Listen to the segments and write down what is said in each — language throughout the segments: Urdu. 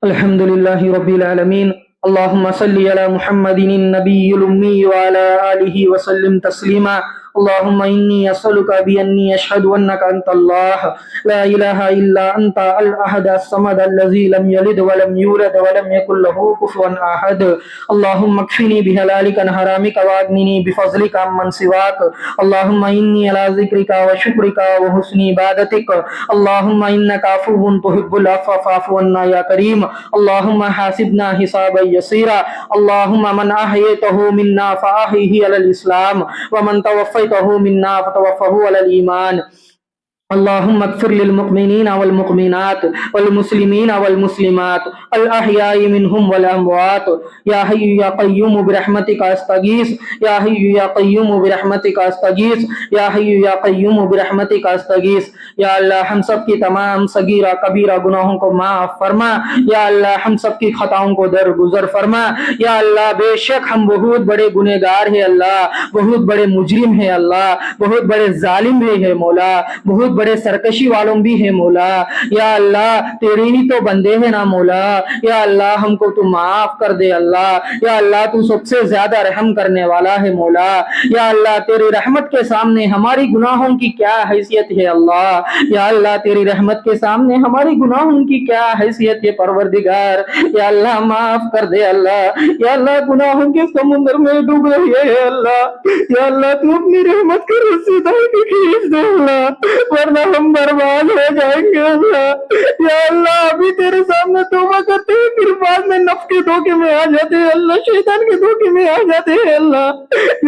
الحمد لله رب العالمين. اللهم صل على محمد النبي الأمي وعلى آله وسلم تسليما. اللهم إني أسألك بأني أشهد أنك أنت الله لا إله إلا أنت الأحد الصمد الذي لم يلد ولم يولد ولم يكن له كفوا أحد. اللهم اكفني بحلالك عن حرامك وأغنني بفضلك عمن سواك. اللهم إني على ذكرك وشكرك وحسن عبادتك. اللهم إنك عفو تحب العفو فاعف عنا يا كريم. اللهم حاسبنا حسابا يسيرا. اللهم من أحييته منا فأحيه على الإسلام ومن توفيته منا فتوفه على الإيمان. اللهم اغفر للمؤمنين والمؤمنات والمسلمين والمسلمات الأحياء منهم والأموات. يا حي يا قيوم برحمتك أستغيث. يا حي يا قيوم برحمتك أستغيث. يا حي يا قيوم برحمتك أستغيث. یا اللہ ہم سب کی تمام صغیرہ کبیرہ گناہوں کو معاف فرما. یا اللہ ہم سب کی خطاؤں کو درگزر فرما. یا اللہ بے شک ہم بہت بڑے گنہگار ہیں اللہ، بہت بڑے مجرم ہیں اللہ، بہت بڑے ظالم بھی ہیں مولا، بہت بڑے سرکشی والوں بھی ہیں مولا. یا اللہ تیری ہی تو بندے ہیں نا مولا. یا اللہ ہم کو تو معاف کر دے اللہ. یا اللہ تو سب سے زیادہ رحم کرنے والا ہے مولا. یا اللہ تیری رحمت کے سامنے ہماری گناہوں کی کیا حیثیت ہے اللہ. یا اللہ تیری رحمت کے سامنے ہماری گناہوں کی کیا حیثیت ہے پروردگار. یا اللہ معاف کر دے اللہ. یا اللہ گناہوں کے سمندر میں ڈوب رہے ہیں اللہ. یا اللہ تو اپنی رحمت کی رسی کی کھینچ دے اللہ، ورنہ ہم برباد ہو جائیں گے اللہ. یا اللہ ابھی تیرے سامنے توبہ کرتے ہیں، پھر بعد میں نفس کے دھوکے میں آ جاتے ہیں اللہ، شیطان کے دھوکے میں آ جاتے ہیں اللہ.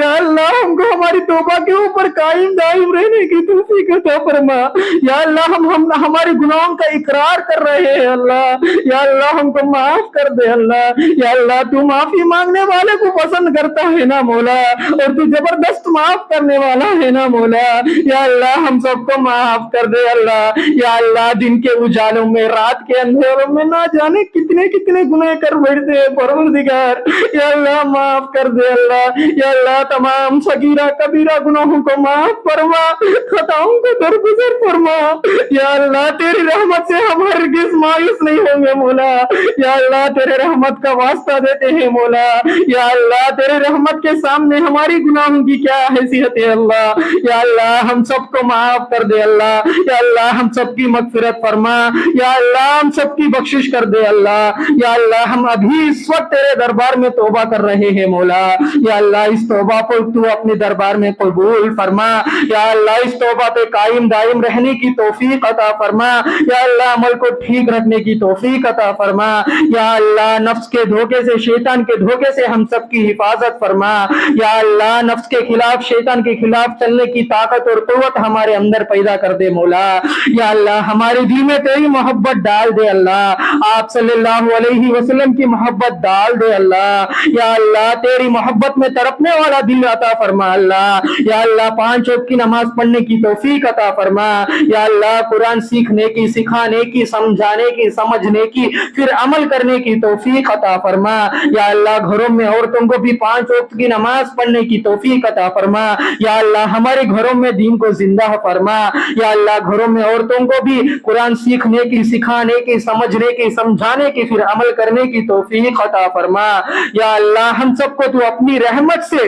یا اللہ ہم کو ہماری توبہ کے اوپر قائم دائم رہنے کی توفیق عطا فرما. یا اللہ ہم ہمارے گناہوں کا اقرار کر رہے ہیں اللہ. یا اللہ ہم کو معاف کر دے اللہ. یا اللہ تو معافی مانگنے والے کو پسند کرتا ہے نا مولا، اور تو زبردست معاف کرنے والا ہے نا مولا. یا اللہ ہم سب کو معاف کر دے اللہ. یا اللہ دن کے اجالوں میں، رات کے اندھیروں میں نہ جانے کتنے کتنے گناہ کر بیٹھتے ہیں پروردگار. یا اللہ معاف کر دے اللہ. یا اللہ تمام صغیرہ کبیرہ گناہوں کو معاف فرما، خطاؤں کو درگزر فرما. یا اللہ تیری رحمت سے ہم ہرگز مایوس نہیں ہوں گے مولا. یا اللہ تیرے رحمت کا واسطہ دیتے ہیں مولا. یا اللہ تیرے رحمت کے سامنے ہماری گناہوں کی کیا حیثیت ہے اللہ. یا اللہ ہم سب کو معاف کر دے اللہ. یا اللہ ہم سب کی مغفرت فرما. یا اللہ ہم سب کی بخشش کر دے اللہ. یا اللہ ہم ابھی اس وقت تیرے دربار میں توبہ کر رہے ہیں مولا. یا اللہ اس توبہ کو تو اپنے دربار میں قبول فرما. یا اللہ اس توبہ پہ قائم دائم رہنے کی توفیق عطا فرما. یا اللہ عمل کو ٹھیک رکھنے کی توفیق عطا فرما. یا اللہ نفس کے دھوکے سے، شیطان کے دھوکے سے ہم سب کی حفاظت فرما. یا اللہ نفس کے خلاف، شیطان کے خلاف چلنے کی طاقت اور قوت ہمارے اندر پیدا کر دے مولا. یا اللہ ہمارے دل میں تیری محبت ڈال دے اللہ. آپ صلی اللہ علیہ وسلم کی محبت ڈال دے اللہ. یا اللہ تیری محبت میں تڑپنے والا دل عطا فرما اللہ. یا اللہ 5 وقت کی نماز پڑھنے کی توفیق عطا فرما. یا اللہ قرآن سیکھنے کی، سکھانے کی، سمجھانے کی، سمجھنے کی، پھر عمل کرنے کی توفیق عطا فرما. یا اللہ گھروں میں عورتوں کو بھی 5 وقت کی نماز پڑھنے کی توفیق عطا فرما. یا اللہ ہمارے گھروں میں دین کو زندہ فرما. یا اللہ گھروں میں عورتوں کو بھی قرآن سیکھنے کی، سکھانے کی، سمجھنے کی، سمجھانے کی، پھر عمل کرنے کی توفیق عطا فرما. یا اللہ ہم سب کو تو اپنی رحمت سے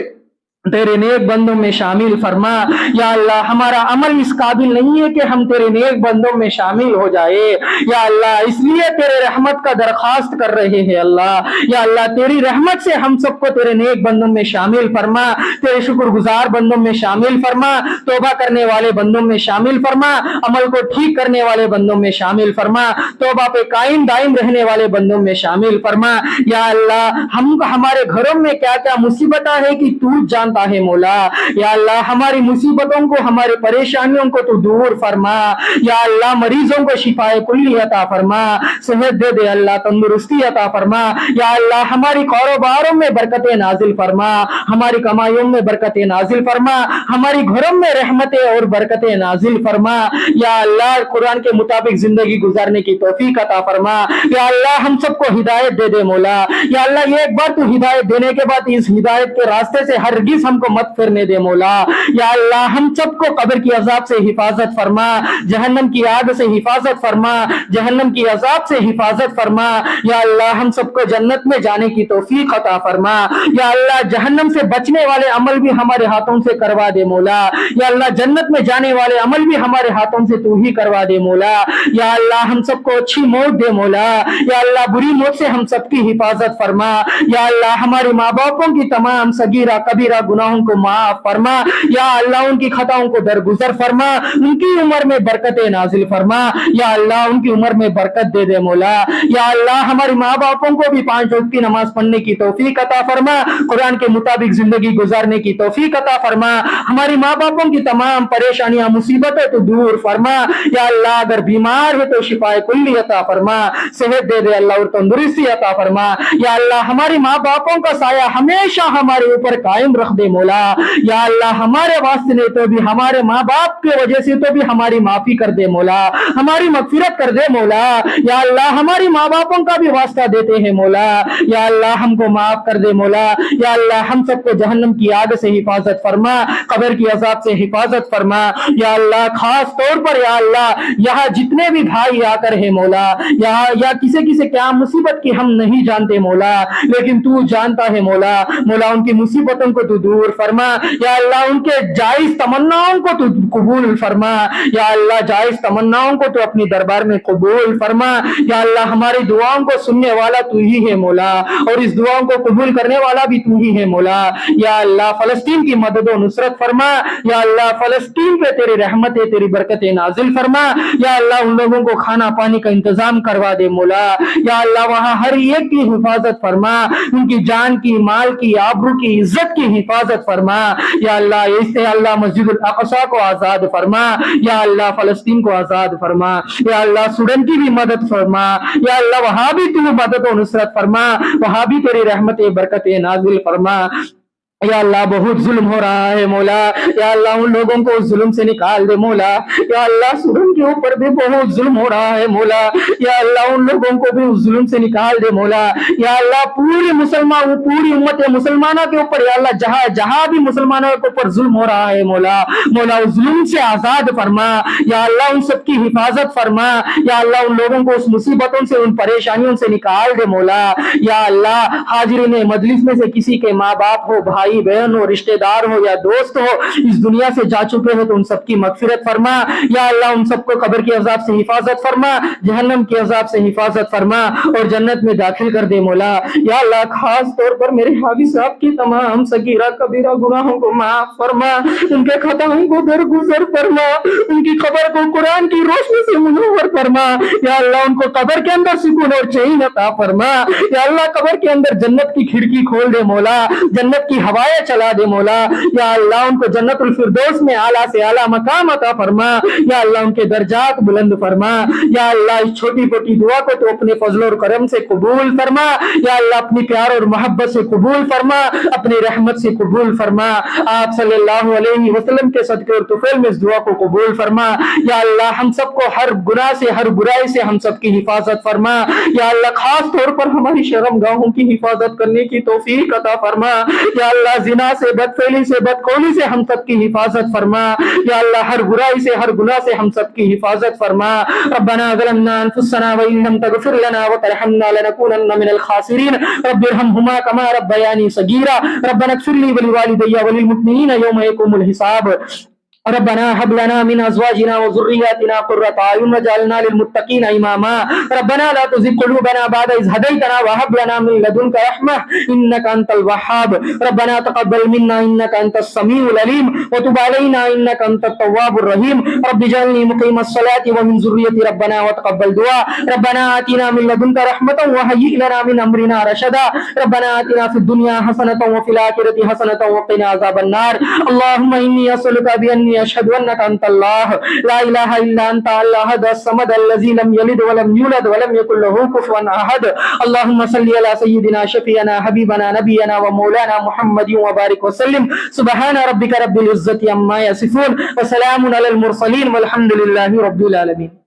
تیرے نیک بندوں میں شامل فرما. یا اللہ ہمارا عمل اس قابل نہیں ہے کہ ہم تیرے نیک بندوں میں شامل ہو جائے. یا اللہ اس لیے تیرے رحمت کا درخواست کر رہے ہیں اللہ. یا اللہ تیری رحمت سے ہم سب کو تیرے نیک بندوں میں شامل فرما، تیرے شکر گزار بندوں میں شامل فرما، توبہ کرنے والے بندوں میں شامل فرما، عمل کو ٹھیک کرنے والے بندوں میں شامل فرما، توبہ پہ قائم دائم رہنے والے بندوں میں شامل فرما. یا اللہ ہمارے گھروں میں کیا کیا مصیبتیں ہے کہ تو جانتا ہے مولا. یا اللہ ہماری مصیبتوں کو، ہمارے پریشانیوں کو تو دور فرما. یا اللہ مریضوں کو شفائے کلی عطا فرما، صحت دے دے اللہ، تندرستی عطا فرما. یا اللہ ہماری کاروباروں میں برکتیں نازل فرما، ہماری کمائیوں میں برکتیں نازل فرما، ہماری گھروں میں رحمتیں اور برکتیں نازل فرما. یا اللہ قرآن کے مطابق زندگی گزارنے کی توفیق عطا فرما. یا اللہ ہم سب کو ہدایت دے دے مولا. یا اللہ یہ ایک بار تو ہدایت دینے کے بعد اس ہدایت کے راستے سے ہرگز ہرگز ہم کو مت پھرنے دے مولا۔ یا اللہ ہم سب کو قبر کی عذاب سے حفاظت فرما، جہنم کی آگ سے حفاظت فرما، جہنم کی عذاب سے حفاظت فرما۔ یا اللہ ہم سب کو جنت میں جانے کی توفیق عطا فرما۔ یا اللہ جہنم سے بچنے والے عمل بھی ہمارے ہاتھوں سے کروا دے مولا۔ یا اللہ جنت میں جانے والے عمل بھی ہمارے ہاتھوں سے تو ہی کروا دے مولا۔ یا اللہ ہم سب کو اچھی موت دے مولا۔ یا اللہ بری موت سے ہم سب کی حفاظت فرما۔ یا اللہ ہمارے ماں باپوں کی تمام صغیرہ کبیرہ گناہوں کو معاف فرما۔ یا اللہ ان کی خطاؤں کو درگزر فرما، ان کی عمر میں برکت نازل فرما۔ یا اللہ ان کی عمر میں برکت دے دے مولا۔ یا اللہ ہمارے ماں باپوں کو بھی 5 وقت کی نماز پڑھنے کی توفیق عطا فرما، قرآن کے مطابق زندگی گزارنے کی توفیق عطا فرما۔ ہماری ماں باپوں کی تمام پریشانیاں مصیبتیں تو دور فرما۔ یا اللہ اگر بیمار ہے تو شفا کلی عطا فرما، صحت دے دے اللہ اور تندرستی عطا فرما۔ یا اللہ ہماری ماں باپوں کا سایہ ہمیشہ ہمارے اوپر قائم رکھ دے مولا۔ یا اللہ ہمارے واسطے نہیں تو بھی ہمارے ماں باپ کی وجہ سے تو بھی ہماری معافی کر دے مولا، ہماری مغفرت کر دے مولا۔ یا اللہ ہماری ماں باپوں کا بھی واسطہ دیتے ہیں مولا۔ یا اللہ ہم کو معاف کر دے مولا۔ یا اللہ ہم سب کو جہنم کی آگ سے حفاظت فرما، قبر کی عذاب سے حفاظت فرما۔ یا اللہ خاص طور پر یا اللہ یہاں جتنے بھی بھائی آ کر ہے مولا، یا کسی کیا مصیبت کی ہم نہیں جانتے مولا، لیکن تو جانتا ہے مولا۔ مولا ان کی مصیبتوں کو تو دور فرما۔ یا اللہ ان کے جائز تمناؤں کو تو قبول فرما۔ یا اللہ جائز تمناؤں کو تو اپنی دربار میں قبول فرما۔ یا اللہ ہماری دعاؤں کو سننے والا تو ہی ہے مولا، اور اس دعاؤں کو قبول کرنے والا بھی تو ہی ہے مولا۔ یا اللہ فلسطین کی مدد و نصرت فرما۔ یا اللہ فلسطین پہ تیری رحمتیں تیری برکتیں نازل فرما۔ یا اللہ ان لوگوں کو کھانا پانی کا انتظام کروا دے مولا۔ یا اللہ وہاں ہر ایک کی حفاظت فرما، ان کی جان کی، مال کی، آبرو کی، عزت کی حفاظت فرما۔ یا اللہ اس سے اللہ مسجد الاقصی کو آزاد فرما۔ یا اللہ فلسطین کو آزاد فرما۔ یا اللہ سوڈن کی بھی مدد فرما۔ یا اللہ وہاں بھی تو مدد و نصرت فرما، وہاں بھی تیری رحمتیں برکتیں نازل فرما۔ یا اللہ بہت ظلم ہو رہا ہے مولا، یا اللہ ان لوگوں کو اس ظلم سے نکال دے مولا۔ یا اللہ سورن کے اوپر بھی بہت ظلم ہو رہا ہے مولا، یا اللہ ان لوگوں کو بھی اس ظلم سے نکال دے مولا۔ یا اللہ پوری امت مسلمانہ کے اوپر یا اللہ جہاں بھی مسلمانوں کے اوپر ظلم ہو رہا ہے مولا، مولا اس ظلم سے آزاد فرما۔ یا اللہ ان سب کی حفاظت فرما۔ یا اللہ ان لوگوں کو اس مصیبتوں سے، ان پریشانیوں سے نکال دے مولا۔ یا اللہ حاضرین مجلس میں سے کسی کے ماں باپ ہو، بھائی بہن ہو، رشتہ دار ہو یا دوست ہو اس دنیا سے جا چکے ہو تو ان سب کی مغفرت فرما۔ یا اللہ ان سب کو قبر کی عذاب سے حفاظت فرما، جہنم کی عذاب سے حفاظت فرما اور جنت میں داخل کر دے مولا۔ یا اللہ خاص طور پر میرے حافظ صاحب کی تمام صغیرہ کبیرہ گناہوں کو معاف فرما، ان کے خطاؤں کو درگزر فرما، ان کی قبر کو قرآن کی روشنی سے منور فرما۔ یا اللہ ان کو قبر کے اندر سکون اور چین عطا فرما۔ یا اللہ قبر کے اندر جنت کی کھڑکی کھول دے مولا، جنت کی ہوائیں چلا دے مولا۔ یا اللہ ان کو جنت الفردوس میں اعلیٰ سے اعلیٰ مقام عطا فرما۔ یا اللہ ان کے درجات بلند فرما۔ یا اللہ اس چھوٹی چھوٹی دعا کو تو اپنے فضل اور کرم سے قبول فرما۔ یا اللہ اپنی پیار اور محبت سے قبول فرما، اپنی رحمت سے قبول فرما۔ آپ صلی اللہ علیہ وسلم کے صدقے اور طفیل میں اس دعا کو قبول فرما۔ یا اللہ ہم سب کو ہر گناہ سے، ہر برائی سے ہم سب کی حفاظت فرما۔ یا اللہ خاص طور پر ہماری شرم گاہوں کی حفاظت کرنے کی توفیق عطا فرما۔ یا اللہ زنا سے، بدفعلی سے، بدقولی سے ہم سب کی حفاظت فرما۔ یا اللہ ہر برائی سے، ہر گناہ سے ہم سب کی حفاظت فرما۔ ربنا ظلمنا انفسنا وان لم تغفر لنا وترحمنا لنكونن من الخاسرين رب ارحمهما كما ربياني صغيرا ربنا اغفر لي ولوالدي وللمؤمنين يوم يقوم الحساب ربنا هب لنا من ازواجنا وذرياتنا قرة اعين واجعلنا للمتقين اماما ربنا لا تزغ قلوبنا بعد إذ هديتنا وهب لنا من لدنك رحمة انك انت الوهاب ربنا تقبل منا انك انت السميع العليم وتب علينا انك انت التواب الرحيم رب اجعلني مقيم الصلاة ومن ذريتي ربنا وتقبل دعاء ربنا آتنا من لدنك رحمة وهيئ لنا من امرنا رشدا ربنا آتنا في الدنيا حسنة وفي الآخرة حسنة وقنا عذاب النار اللهم إني أسألك بأني أشهد أنك أنت الله لا إله إلا أنت الأحد الصمد الذي لم يلد ولم يولد ولم يكن له كفوا أحد اللهم صل على سيدنا شفيعنا حبيبنا نبينا ومولانا محمد وبارك وسلم سبحان ربك رب العزة عما يصفون وسلام على المرسلين والحمد لله رب العالمين.